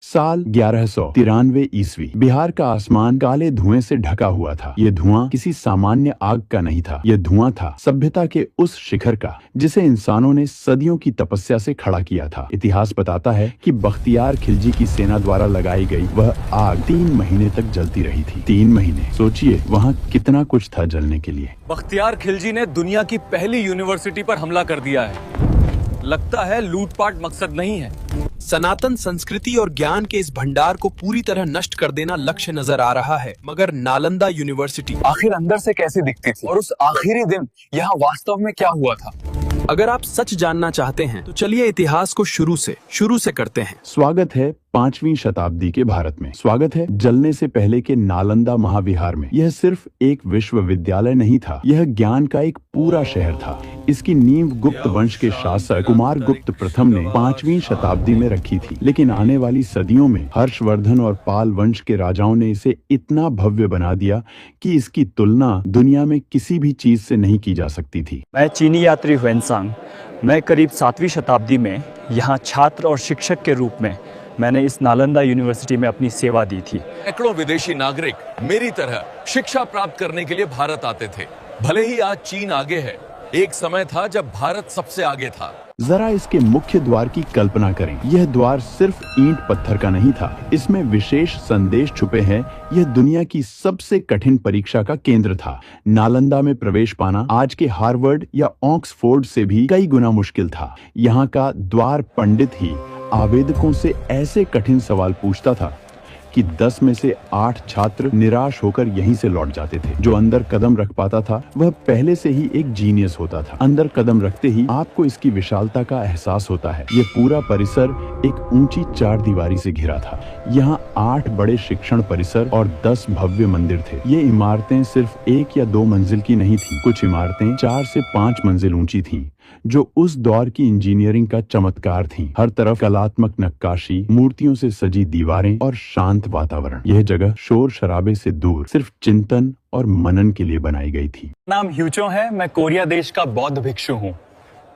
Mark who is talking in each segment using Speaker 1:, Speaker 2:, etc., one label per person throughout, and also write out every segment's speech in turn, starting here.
Speaker 1: साल 1193 ईस्वी। बिहार का आसमान काले धुएं से ढका हुआ था। ये धुआं किसी सामान्य आग का नहीं था। यह धुआं था सभ्यता के उस शिखर का जिसे इंसानों ने सदियों की तपस्या से खड़ा किया था। इतिहास बताता है कि बख्तियार खिलजी की सेना द्वारा लगाई गई वह आग 3 महीने तक जलती रही थी। 3 महीने, सोचिए वहाँ कितना कुछ था जलने के लिए।
Speaker 2: बख्तियार खिलजी ने दुनिया की पहली यूनिवर्सिटी पर हमला कर दिया है। लगता है लूटपाट मकसद नहीं है।
Speaker 3: सनातन संस्कृति और ज्ञान के इस भंडार को पूरी तरह नष्ट कर देना लक्ष्य नजर आ रहा है। मगर नालंदा यूनिवर्सिटी
Speaker 2: आखिर अंदर से कैसी दिखती थी और उस आखिरी दिन यहाँ वास्तव में क्या हुआ था?
Speaker 3: अगर आप सच जानना चाहते हैं तो चलिए इतिहास को शुरू से करते हैं।
Speaker 1: स्वागत है 5वीं शताब्दी के भारत में। स्वागत है जलने से पहले के नालंदा महाविहार में। यह सिर्फ एक विश्वविद्यालय नहीं था, यह ज्ञान का एक पूरा शहर था। इसकी नींव गुप्त वंश के शासक कुमार गुप्त प्रथम ने 5वीं शताब्दी में रखी थी। लेकिन आने वाली सदियों में हर्षवर्धन और पाल वंश के राजाओं ने इसे इतना भव्य बना दिया कि इसकी तुलना दुनिया में किसी भी चीज से नहीं की जा सकती थी।
Speaker 4: मैं चीनी यात्री हुएनसांग। मैं करीब 7वीं शताब्दी में यहाँ छात्र और शिक्षक के रूप में मैंने इस नालंदा यूनिवर्सिटी में अपनी सेवा दी थी।
Speaker 2: सैकड़ों विदेशी नागरिक मेरी तरह शिक्षा प्राप्त करने के लिए भारत आते थे। भले ही आज चीन आगे है, एक समय था जब भारत सबसे आगे था।
Speaker 1: जरा इसके मुख्य द्वार की कल्पना करें। यह द्वार सिर्फ ईंट पत्थर का नहीं था, इसमें विशेष संदेश छुपे हैं। यह दुनिया की सबसे कठिन परीक्षा का केंद्र था। नालंदा में प्रवेश पाना आज के हार्वर्ड या ऑक्सफोर्ड से भी कई गुना मुश्किल था। यहाँ का द्वार पंडित ही आवेदकों से ऐसे कठिन सवाल पूछता था कि 10 में से 8 छात्र निराश होकर यहीं से लौट जाते थे। जो अंदर कदम रख पाता था वह पहले से ही एक जीनियस होता था। अंदर कदम रखते ही आपको इसकी विशालता का एहसास होता है। यह पूरा परिसर एक ऊंची 4 दीवारी से घिरा था। यहाँ 8 बड़े शिक्षण परिसर और 10 भव्य मंदिर थे। ये इमारतें सिर्फ 1 या 2 मंजिल की नहीं थी। कुछ इमारतें 4 से 5 मंजिल ऊंची थीं, जो उस दौर की इंजीनियरिंग का चमत्कार थी। हर तरफ कलात्मक नक्काशी, मूर्तियों से सजी दीवारें और शांत वातावरण। यह जगह शोर शराबे से दूर सिर्फ चिंतन और मनन के लिए बनाई गई थी।
Speaker 4: नाम ह्यूचो है। मैं कोरिया देश का बौद्ध भिक्षु हूँ।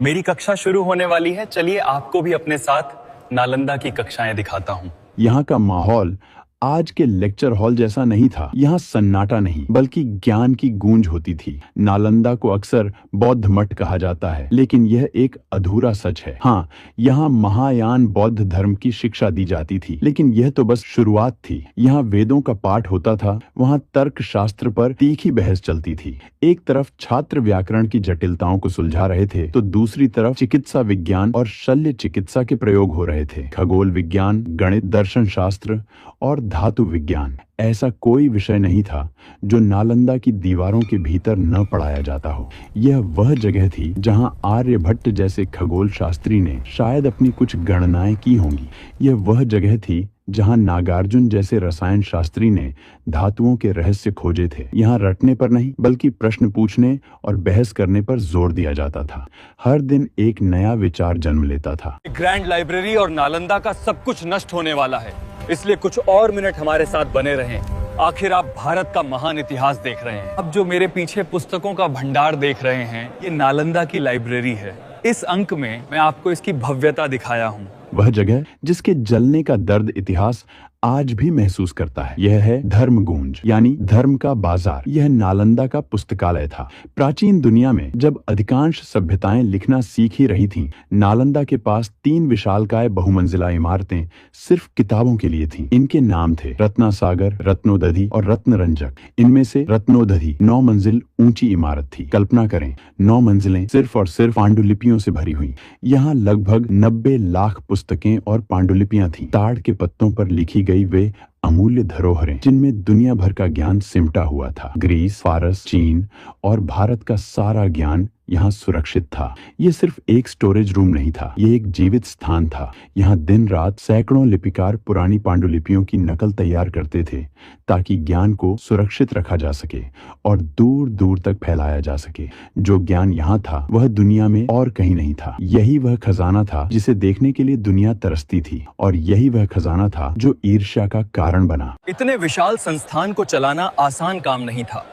Speaker 4: मेरी कक्षा शुरू होने वाली है। चलिए आपको भी अपने साथ नालंदा की कक्षाएं दिखाता हूँ।
Speaker 1: यहाँ का माहौल आज के लेक्चर हॉल जैसा नहीं था। यहाँ सन्नाटा नहीं बल्कि ज्ञान की गूंज होती थी। नालंदा को अक्सर बौद्ध मठ कहा जाता है, लेकिन यह एक अधूरा सच है। हाँ, यहाँ महायान बौद्ध धर्म की शिक्षा दी जाती थी, लेकिन यह तो बस शुरुआत थी। यहाँ वेदों का पाठ होता था, वहाँ तर्क शास्त्र पर तीखी बहस चलती थी। एक तरफ छात्र व्याकरण की जटिलताओं को सुलझा रहे थे, तो दूसरी तरफ चिकित्सा विज्ञान और शल्य चिकित्सा के प्रयोग हो रहे थे। खगोल विज्ञान, गणित, दर्शन शास्त्र और धातु विज्ञान, ऐसा कोई विषय नहीं था जो नालंदा की दीवारों के भीतर न पढ़ाया जाता हो। यह वह जगह थी जहां आर्यभट्ट जैसे खगोल शास्त्री ने शायद अपनी कुछ गणनाएं की होंगी। यह वह जगह थी जहां नागार्जुन जैसे रसायन शास्त्री ने धातुओं के रहस्य खोजे थे। यहाँ रटने पर नहीं बल्कि प्रश्न पूछने और बहस करने पर जोर दिया जाता था। हर दिन एक नया विचार जन्म लेता था।
Speaker 2: ग्रैंड लाइब्रेरी और नालंदा का सब कुछ नष्ट होने वाला है, इसलिए कुछ और मिनट हमारे साथ बने रहें। आखिर आप भारत का महान इतिहास देख रहे हैं। अब जो मेरे पीछे पुस्तकों का भंडार देख रहे हैं, ये नालंदा की लाइब्रेरी है। इस अंक में मैं आपको इसकी भव्यता दिखाया हूँ।
Speaker 1: वह जगह जिसके जलने का दर्द इतिहास आज भी महसूस करता है। यह है धर्मगूंज, यानी धर्म का बाजार। यह नालंदा का पुस्तकालय था। प्राचीन दुनिया में जब अधिकांश सभ्यताएं लिखना सीख ही रही थीं, नालंदा के पास 3 विशालकाय बहुमंजिला इमारतें सिर्फ किताबों के लिए थीं। इनके नाम थे रत्नासागर, रत्नोदधि और रत्नरंजक। इनमें से रत्नोदधि 9 मंजिल ऊंची इमारत थी। कल्पना करें, 9 मंजिलें सिर्फ और सिर्फ पांडुलिपियों से भरी हुई। यहाँ लगभग 90 लाख पुस्तकें और पांडुलिपियां थीं। ताड़ के पत्तों पर लिखी गई वे अमूल्य धरोहरें जिनमें दुनिया भर का ज्ञान सिमटा हुआ था। ग्रीस, फारस, चीन और भारत का सारा ज्ञान यहाँ सुरक्षित था। ये सिर्फ एक स्टोरेज रूम नहीं था, ये एक जीवित स्थान था। यहाँ दिन रात सैकड़ों लिपिकार पुरानी पांडुलिपियों की नकल तैयार करते थे ताकि ज्ञान को सुरक्षित रखा जा सके और दूर दूर तक फैलाया जा सके। जो ज्ञान यहाँ था वह दुनिया में और कहीं नहीं था। यही वह खजाना था जिसे देखने के लिए दुनिया तरसती थी, और यही वह खजाना था जो ईर्ष्या का कारण बना।
Speaker 2: इतने विशाल संस्थान को चलाना आसान काम नहीं था।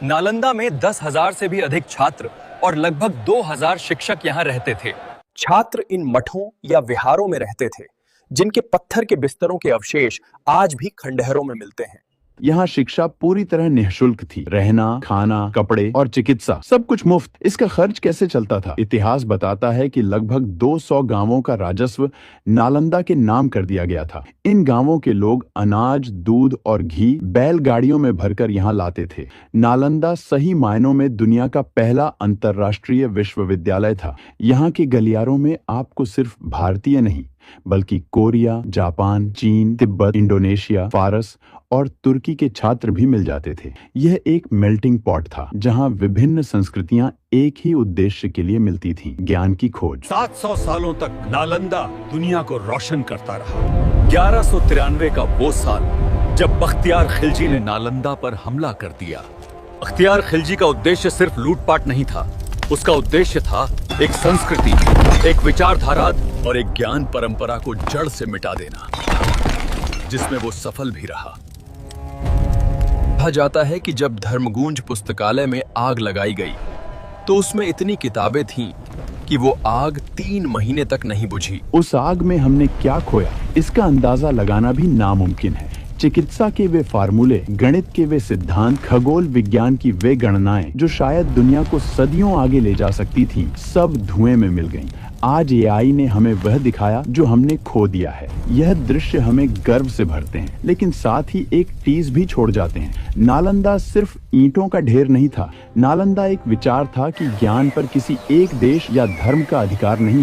Speaker 2: नालंदा में 10,000 से भी अधिक छात्र और लगभग 2,000 शिक्षक यहाँ रहते थे।
Speaker 3: छात्र इन मठों या विहारों में रहते थे, जिनके पत्थर के बिस्तरों के अवशेष आज भी खंडहरों में मिलते हैं।
Speaker 1: यहाँ शिक्षा पूरी तरह निःशुल्क थी। रहना, खाना, कपड़े और चिकित्सा सब कुछ मुफ्त। इसका खर्च कैसे चलता था? इतिहास बताता है कि लगभग 200 गांवों का राजस्व नालंदा के नाम कर दिया गया था। इन गांवों के लोग अनाज, दूध और घी बैलगाड़ियों में भरकर यहाँ लाते थे। नालंदा सही मायनों में दुनिया का पहला अंतर्राष्ट्रीय विश्वविद्यालय था। यहाँ के गलियारों में आपको सिर्फ भारतीय नहीं बल्कि कोरिया, जापान, चीन, तिब्बत, इंडोनेशिया, फारस और तुर्की के छात्र भी मिल जाते थे। यह एक मेल्टिंग पॉट था जहां विभिन्न संस्कृतियां एक ही उद्देश्य के लिए मिलती थीं, ज्ञान की खोज।
Speaker 2: 700 सालों तक नालंदा दुनिया को रोशन करता रहा। 1193 का वो साल जब बख्तियार खिलजी ने नालंदा पर हमला कर दिया। बख्तियार खिलजी का उद्देश्य सिर्फ लूटपाट नहीं था, उसका उद्देश्य था एक संस्कृति, एक विचारधारा और एक ज्ञान परंपरा को जड़ से मिटा देना, जिसमें वो सफल भी रहा।
Speaker 3: कहा जाता है कि जब धर्मगूंज पुस्तकालय में आग लगाई गई तो उसमें इतनी किताबें थीं कि वो आग 3 महीने तक नहीं बुझी।
Speaker 1: उस आग में हमने क्या खोया, इसका अंदाजा लगाना भी नामुमकिन है। चिकित्सा के वे फार्मूले, गणित के वे सिद्धांत, खगोल विज्ञान की वे गणनाएं जो शायद दुनिया को सदियों आगे ले जा सकती थीं, सब धुएं में मिल गईं। आज एआई ने हमें वह दिखाया जो हमने खो दिया है। यह दृश्य हमें गर्व से भरते हैं, लेकिन साथ ही एक टीज भी छोड़ जाते हैं। नालंदा सिर्फ ईंटों का ढेर नहीं था। नालंदा एक विचार था कि ज्ञान पर किसी एक देश या धर्म का अधिकार नहीं।